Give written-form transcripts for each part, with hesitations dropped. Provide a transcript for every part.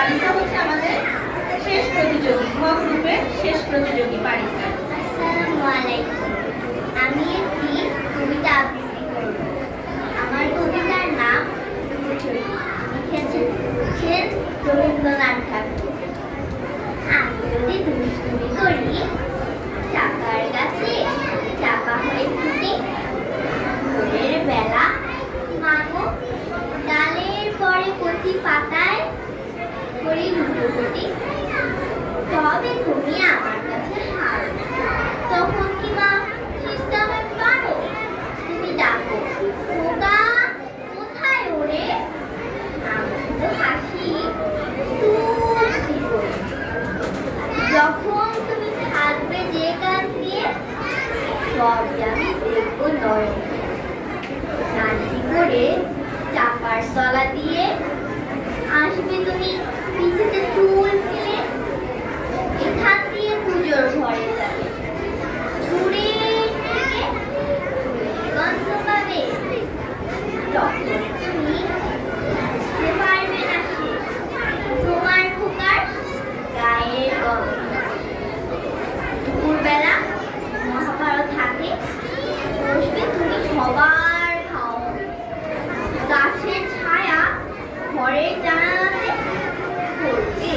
পারিসা হচ্ছে আমাদের শেষ প্রতিযোগী, খ গ্রুপের শেষ প্রতিযোগী পারিসা। আসসালামু আলাইকুম। আমি একটি কবিতা আবৃত্তি করব। আমার কবিতার নাম লিখেছেন রবীন্দ্রনাথ ঠাকুর। আমি যদি দুষ্টুমি করি, চাকার গাছে চাকা হয়ে ফুটি, ভোরের বেলা মাগো ডালের পরে কচি পাতায় করি লুটোপুটি, তবে তুমি আমার কাছে হার। তখন কি মা সিস্টেমে পারো? তুমি ডাকো, খোকা কোথায় ওরে? আমি তো হাসি তুলসি করে। যখন তুমি থাকবে যে কাজ দিয়ে, সবই আমি দেখবো নয়ন। নাচি করে চাপার তলা দিয়ে আসবে তুমি পিঠেতে চুল ফেলে, এখান দিয়ে পুজোর ঘরে যাবে। দূরের থেকে গন্ধ পাবে, তখন তুমি বুঝতে পারবে না সে তোমার খোকার গায়ের গন্ধ। দুপুরবেলা মহাভারত হাতে বসবে তুমি সবার খাও, গাছের ছায়া ঘরের জানালাতে পড়বে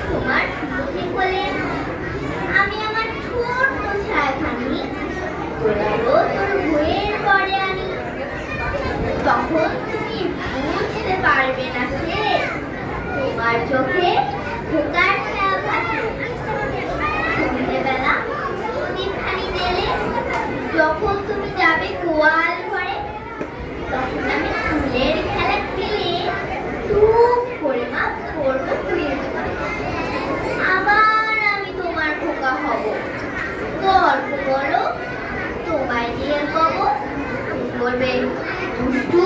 তোমার মুখে বলে, আমি আমার ছোট্ট ছায়াখানি গোলালো তোর বইয়ের পরে আনি। তখন তুমি বুঝতে পারবে না সে তোমার চোখে খোকার ছায়া ভাসে। সন্ধ্যেবেলা প্রদীপখানি জেলে যখন তুমি যাবে গোয়াল ঘরে, তখন আমি ফুলের খেলা খেলে টুক করে মা পড়বো ফুলের ঘরে। আবার আমি তোমার খোকা হব, গল্প বলো তোমায় দিয়ে কব, বলবে দুষ্টু